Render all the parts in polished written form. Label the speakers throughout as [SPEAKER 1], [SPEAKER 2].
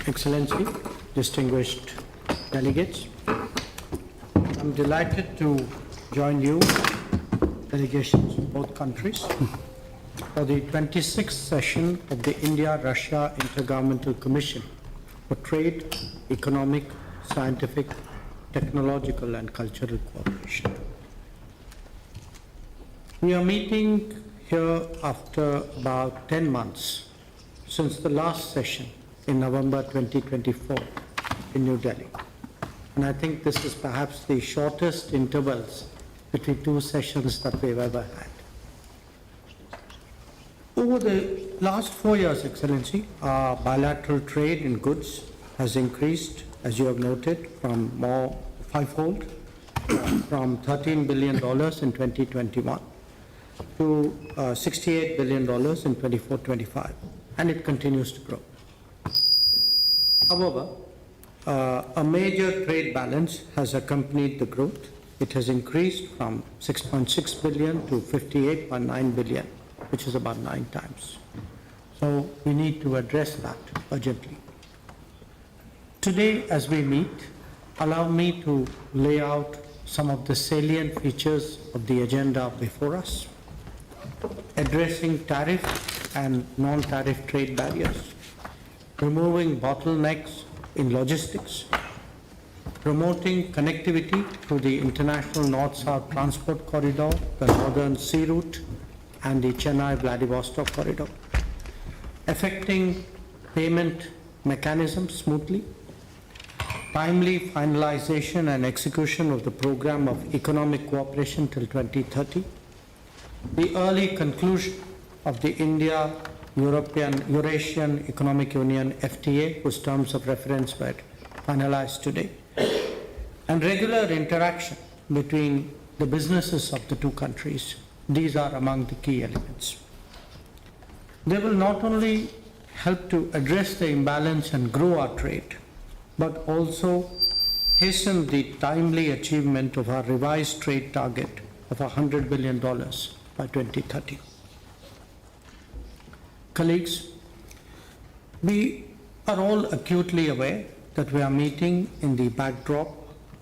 [SPEAKER 1] Excellency, distinguished delegates, I'm delighted to join you, delegations of both countries, for the 26th session of the India-Russia Intergovernmental Commission for Trade, Economic, Scientific, Technological and Cultural Cooperation. We are meeting here after about 10 months since the last session in November 2024 in New Delhi. And I think this is perhaps the shortest intervals between two sessions that we've ever had. Over the last 4 years, Excellency, our bilateral trade in goods has increased, as you have noted, from fivefold, from $13 billion in 2021 to $68 billion in 24-25, and it continues to grow. However, a major trade balance has accompanied the growth. It has increased from 6.6 billion to 58.9 billion, which is about 9 times. So we need to address that urgently. Today, as we meet, allow me to lay out some of the salient features of the agenda before us, addressing tariff and non-tariff trade barriers, removing bottlenecks in logistics, promoting connectivity through the International North-South Transport Corridor, the Northern Sea Route, and the Chennai-Vladivostok Corridor, affecting payment mechanisms smoothly, timely finalization and execution of the program of economic cooperation till 2030, the early conclusion of the Eurasian Economic Union FTA, whose terms of reference were finalized today, and regular interaction between the businesses of the two countries. These are among the key elements. They will not only help to address the imbalance and grow our trade, but also hasten the timely achievement of our revised trade target of $100 billion by 2030. Colleagues, we are all acutely aware that we are meeting in the backdrop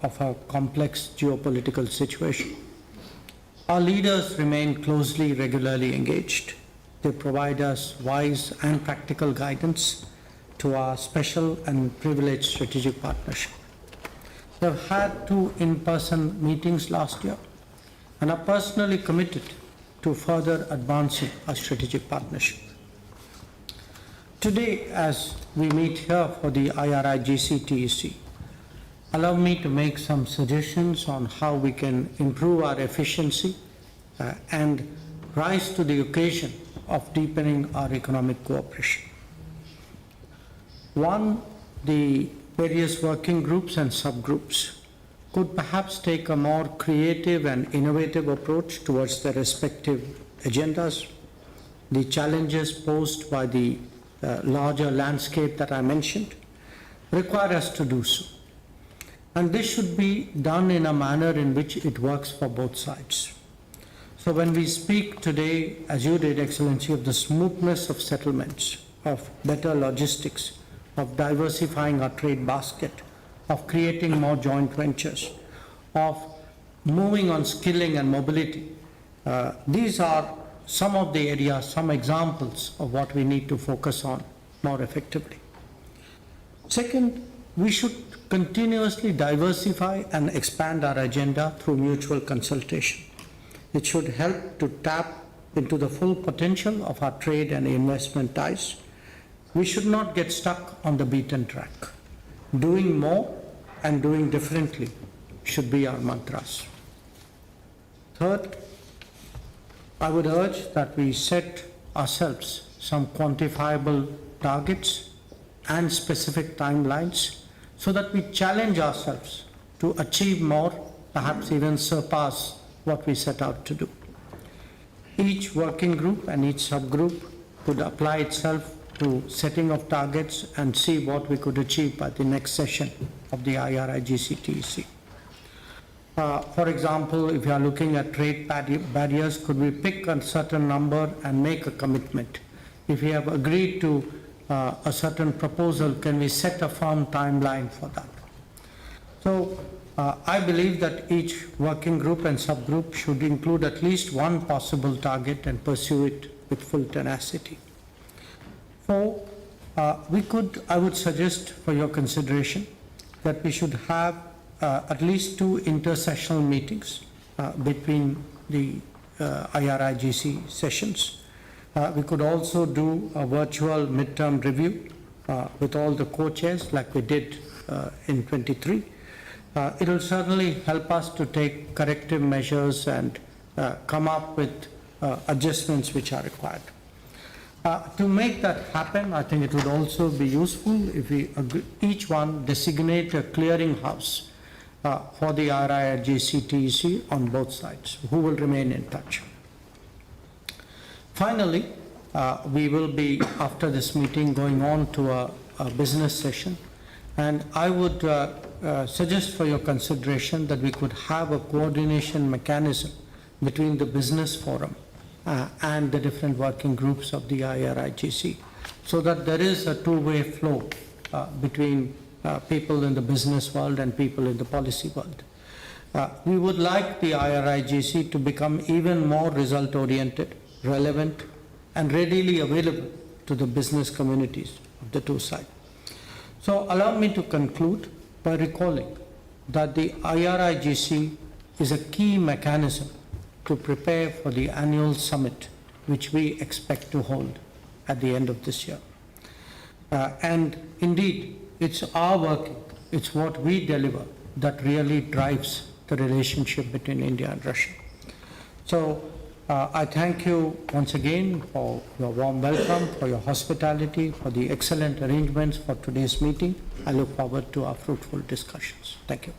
[SPEAKER 1] of a complex geopolitical situation. Our leaders remain closely, regularly engaged. They provide us wise and practical guidance to our special and privileged strategic partnership. We have had 2 in-person meetings last year and are personally committed to further advancing our strategic partnership. Today, as we meet here for the IRIGC TEC, allow me to make some suggestions on how we can improve our efficiency and rise to the occasion of deepening our economic cooperation. One, the various working groups and subgroups could perhaps take a more creative and innovative approach towards their respective agendas. The challenges posed by the larger landscape that I mentioned require us to do so. And this should be done in a manner in which it works for both sides. So when we speak today, as you did, Excellency, of the smoothness of settlements, of better logistics, of diversifying our trade basket, of creating more joint ventures, of moving on skilling and mobility, these are some of the areas, some examples of what we need to focus on more effectively. Second, we should continuously diversify and expand our agenda through mutual consultation. It should help to tap into the full potential of our trade and investment ties. We should not get stuck on the beaten track. Doing more and doing differently should be our mantras. Third, I would urge that we set ourselves some quantifiable targets and specific timelines so that we challenge ourselves to achieve more, perhaps even surpass what we set out to do. Each working group and each subgroup could apply itself to setting of targets and see what we could achieve by the next session of the IRIGC TEC. For example, if you are looking at trade barriers, could we pick a certain number and make a commitment? If we have agreed to a certain proposal, can we set a firm timeline for that? So I believe that each working group and subgroup should include at least one possible target and pursue it with full tenacity. Four, I would suggest for your consideration that we should have at least 2 intersessional meetings between the IRIGC sessions. We could also do a virtual midterm review with all the co-chairs like we did in 23. It will certainly help us to take corrective measures and come up with adjustments which are required. To make that happen, I think it would also be useful if we each one designate a clearinghouse for the IRIGC TEC on both sides, who will remain in touch. Finally, we will be, after this meeting, going on to a business session, and I would suggest for your consideration that we could have a coordination mechanism between the business forum and the different working groups of the IRIGC, so that there is a two-way flow between people in the business world and people in the policy world. We would like the IRIGC to become even more result-oriented, relevant, and readily available to the business communities of the two sides. So allow me to conclude by recalling that the IRIGC is a key mechanism to prepare for the annual summit which we expect to hold at the end of this year. And indeed, it's our working, it's what we deliver that really drives the relationship between India and Russia. So I thank you once again for your warm welcome, for your hospitality, for the excellent arrangements for today's meeting. I look forward to our fruitful discussions. Thank you.